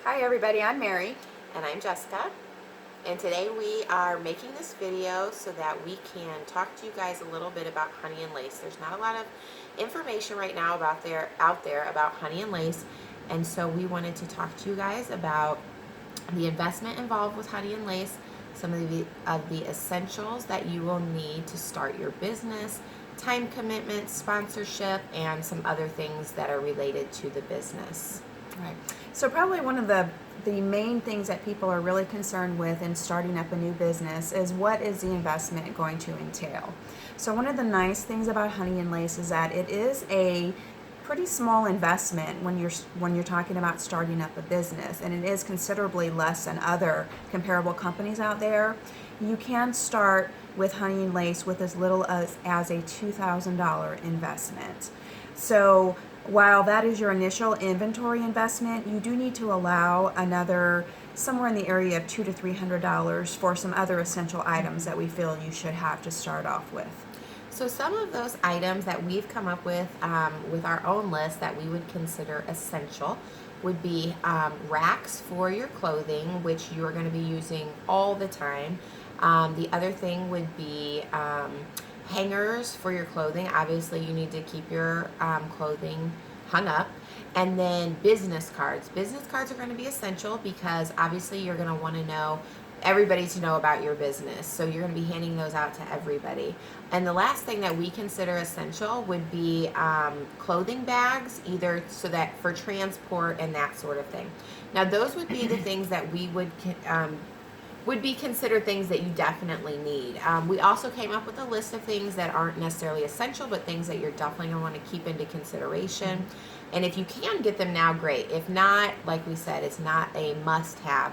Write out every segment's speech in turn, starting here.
Hi everybody, I'm Mary. And I'm Jessica, and today we are making this video so that we can talk to you guys a little bit about honey and lace. There's not a lot of information right now out there about honey and lace, and so we wanted to talk to you guys about the investment involved with honey and lace, some of the essentials that you will need to start your business, time commitment, sponsorship, and some other things that are related to the business. Right. So probably one of the main things that people are really concerned with in starting up a new business is what is the investment going to entail. So one of the nice things about Honey and Lace is that it is a pretty small investment when you're talking about starting up a business, and it is considerably less than other comparable companies out there. You can start with Honey and Lace with as little as a $2,000 investment. So while that is your initial inventory investment, you do need to allow another somewhere in the area of $200 to $300 for some other essential items that we feel you should have to start off with. So some of those items that we've come up with our own list that we would consider essential would be racks for your clothing, which you are going to be using all the time. The other thing would be hangers for your clothing. Obviously, you need to keep your clothing hung up. And then business cards. Business cards are going to be essential because obviously you're going to want to know everybody to know about your business. So you're going to be handing those out to everybody. And the last thing that we consider essential would be clothing bags, either so that for transport and that sort of thing. Now those would be the things that we would be considered things that you definitely need. We also came up with a list of things that aren't necessarily essential, but things that you're definitely going to want to keep into consideration. And if you can get them now, great. If not, like we said, it's not a must-have.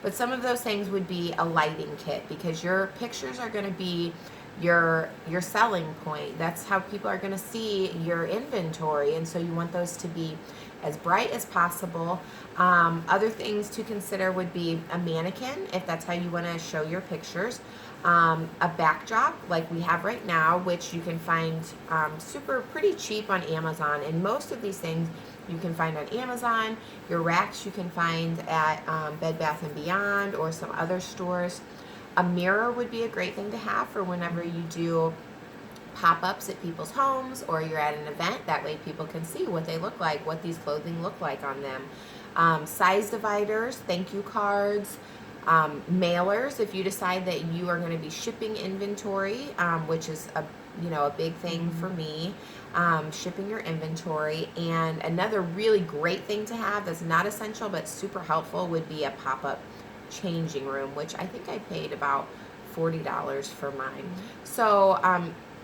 But some of those things would be a lighting kit, because your pictures are going to be your selling point. That's how people are going to see your inventory, and so you want those to be as bright as possible. Other things to consider would be a mannequin, if that's how you want to show your pictures. A backdrop like we have right now, which you can find pretty cheap on Amazon, and most of these things you can find on Amazon. Your racks you can find at Bed Bath & Beyond or some other stores. A mirror would be a great thing to have for whenever you do pop-ups at people's homes or you're at an event. That way people can see what they look like, what these clothing look like on them. Size dividers, thank you cards, mailers if you decide that you are going to be shipping inventory, which is a big thing for me, shipping your inventory. And another really great thing to have that's not essential but super helpful would be a pop-up changing room, which I think I paid about $40 for mine. So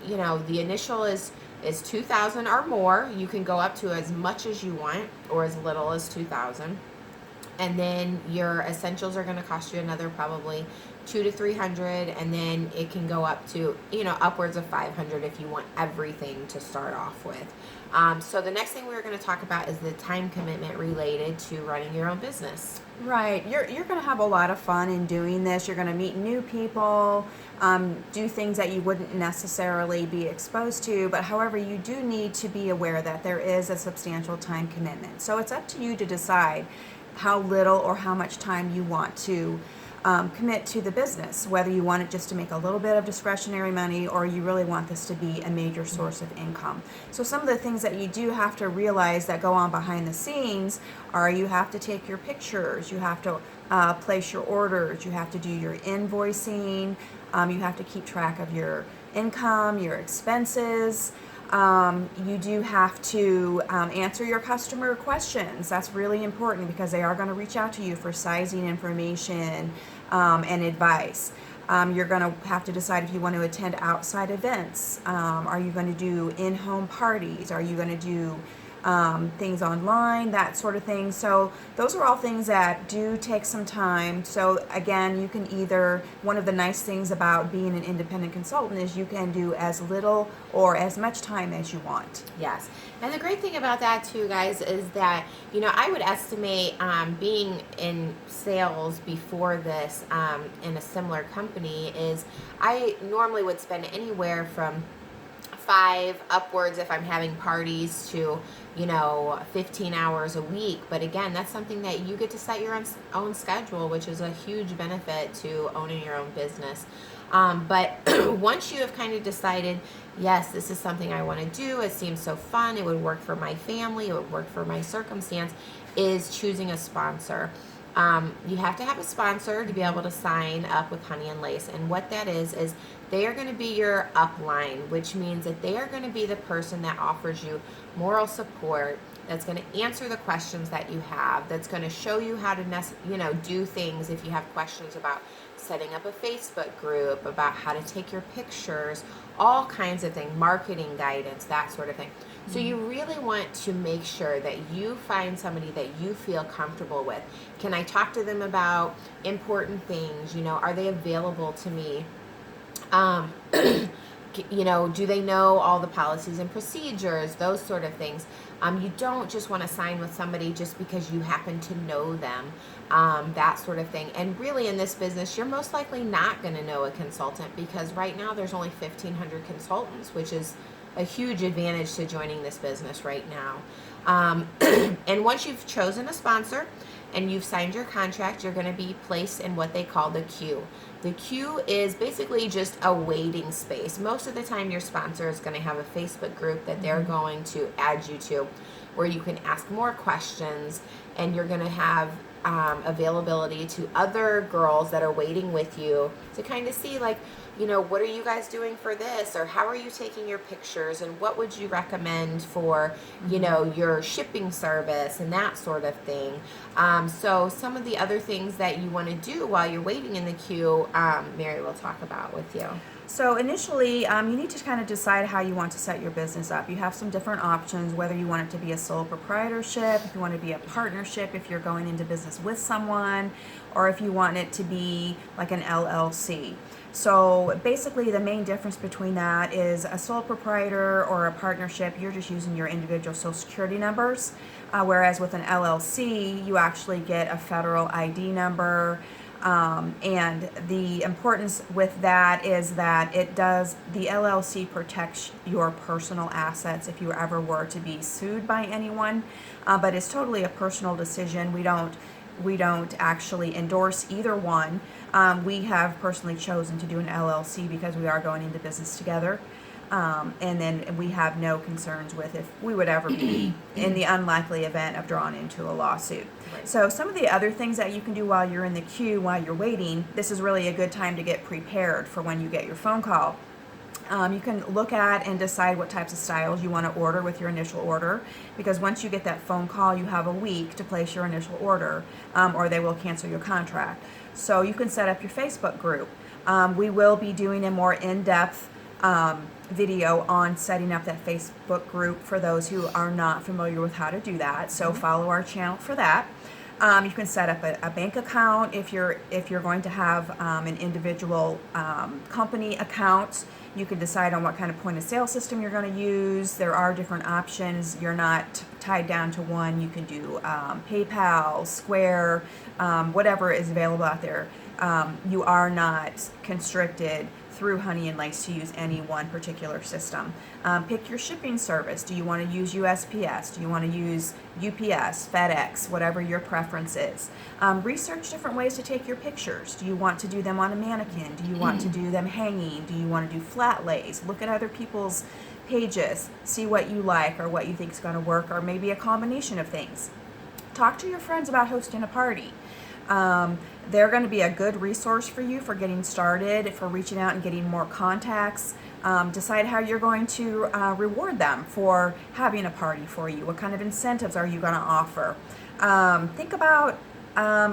the initial is $2,000 or more. You can go up to as much as you want or as little as $2,000. And then your essentials are going to cost you another probably $200 to $300, and then it can go up to upwards of $500 if you want everything to start off with. So the next thing we're going to talk about is the time commitment related to running your own business. Right. You're going to have a lot of fun in doing this. You're going to meet new people, do things that you wouldn't necessarily be exposed to, but however, you do need to be aware that there is a substantial time commitment. So it's up to you to decide how little or how much time you want to commit to the business, whether you want it just to make a little bit of discretionary money or you really want this to be a major source of income. So some of the things that you do have to realize that go on behind the scenes are you have to take your pictures, you have to place your orders, you have to do your invoicing, you have to keep track of your income, your expenses. You do have to answer your customer questions. That's really important because they are going to reach out to you for sizing information and advice. You're going to have to decide if you want to attend outside events. Are you going to do in-home parties? Are you going to do things online, that sort of thing. So those are all things that do take some time. So again, you can one of the nice things about being an independent consultant is you can do as little or as much time as you want. Yes. And the great thing about that too, guys, is that, I would estimate being in sales before this in a similar company is I normally would spend anywhere from 5 upwards if I'm having parties to, 15 hours a week. But again, that's something that you get to set your own schedule, which is a huge benefit to owning your own business. But once you have kind of decided, yes, this is something I want to do, it seems so fun, it would work for my family, it would work for my circumstance, is choosing a sponsor. You have to have a sponsor to be able to sign up with Honey and Lace. And what that is they are going to be your upline, which means that they are going to be the person that offers you moral support, that's going to answer the questions that you have, that's going to show you how to do things if you have questions about setting up a Facebook group, about how to take your pictures, all kinds of things, marketing guidance, that sort of thing. So you really want to make sure that you find somebody that you feel comfortable with. Can I talk to them about important things? Are they available to me? Do they know all the policies and procedures, those sort of things. You don't just want to sign with somebody just because you happen to know them, that sort of thing. And really in this business, you're most likely not going to know a consultant, because right now there's only 1,500 consultants, which is a huge advantage to joining this business right now. And once you've chosen a sponsor and you've signed your contract, you're going to be placed in what they call the queue. The queue is basically just a waiting space. Most of the time your sponsor is going to have a Facebook group that they're going to add you to, where you can ask more questions, and you're going to have availability to other girls that are waiting with you to kind of see, like, what are you guys doing for this, or how are you taking your pictures, and what would you recommend for, your shipping service and that sort of thing. So some of the other things that you want to do while you're waiting in the queue, Mary will talk about with you. So initially, you need to kind of decide how you want to set your business up. You have some different options, whether you want it to be a sole proprietorship, if you want it to be a partnership, if you're going into business with someone, or if you want it to be like an LLC. So basically the main difference between that is a sole proprietor or a partnership, you're just using your individual social security numbers, whereas with an LLC, you actually get a federal ID number. And the importance with that is that the LLC protects your personal assets if you ever were to be sued by anyone, but it's totally a personal decision. We don't actually endorse either one. We have personally chosen to do an LLC because we are going into business together. And then we have no concerns with if we would ever be in the unlikely event of drawn into a lawsuit. Right. So some of the other things that you can do while you're in the queue, while you're waiting, this is really a good time to get prepared for when you get your phone call. You can look at and decide what types of styles you want to order with your initial order, because once you get that phone call, you have a week to place your initial order, or they will cancel your contract. So you can set up your Facebook group. We will be doing a more in-depth video on setting up that Facebook group for those who are not familiar with how to do that. So follow our channel for that. You can set up a bank account if you're going to have an individual company account. You can decide on what kind of point of sale system you're going to use. There are different options. You're not tied down to one. You can do PayPal, Square, whatever is available out there. You are not constricted through Honey and Lace to use any one particular system. Pick your shipping service. Do you want to use USPS? Do you want to use UPS, FedEx, whatever your preference is? Research different ways to take your pictures. Do you want to do them on a mannequin? Do you want to do them hanging? Do you want to do flat lays? Look at other people's pages. See what you like or what you think is going to work, or maybe a combination of things. Talk to your friends about hosting a party. They're going to be a good resource for you for getting started, for reaching out and getting more contacts. Decide how you're going to reward them for having a party for you. What kind of incentives are you going to offer? Think about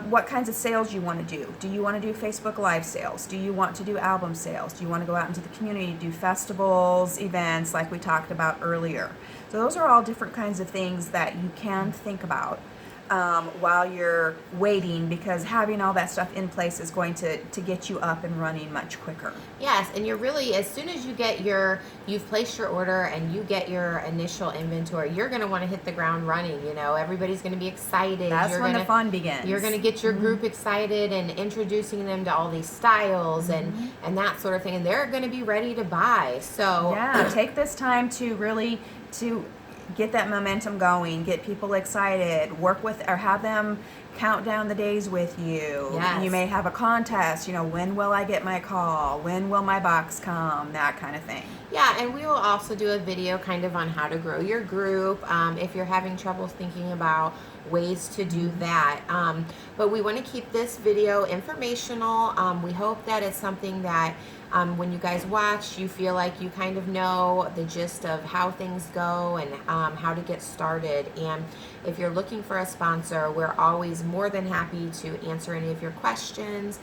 what kinds of sales you want to do. Do you want to do Facebook Live sales? Do you want to do album sales? Do you want to go out into the community, do festivals, events like we talked about earlier? So those are all different kinds of things that you can think about. while you're waiting, because having all that stuff in place is going to get you up and running much quicker. Yes, and you're really, as soon as you've placed your order and you get your initial inventory, you're going to want to hit the ground running. You know, everybody's going to be excited. That's when the fun begins. You're going to get your group excited and introducing them to all these styles and that sort of thing, and they're going to be ready to buy. So yeah, take this time to really get that momentum going, get people excited, work with or have them count down the days with you. Yes. You may have a contest, you know, when will I get my call? When will my box come? That kind of thing. Yeah, and we will also do a video kind of on how to grow your group if you're having trouble thinking about ways to do that. But we want to keep this video informational. We hope that it's something that when you guys watch, you feel like you kind of know the gist of how things go and how to get started. And if you're looking for a sponsor, we're always more than happy to answer any of your questions.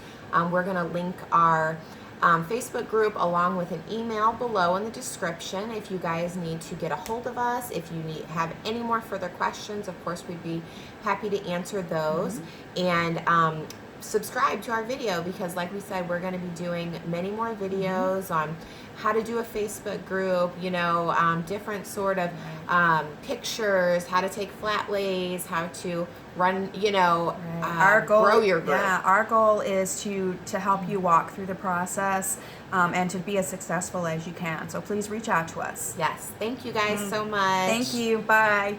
We're going to link our Facebook group along with an email below in the description if you guys need to get a hold of us. If you have any more further questions, of course, we'd be happy to answer those. And subscribe to our video, because like we said, we're going to be doing many more videos on how to do a Facebook group, you know, different sort of pictures, how to take flat lays, how to run, you know, our goal, grow your group. Yeah, our goal is to help you walk through the process and to be as successful as you can. So please reach out to us. Yes. Thank you guys so much. Thank you. Bye.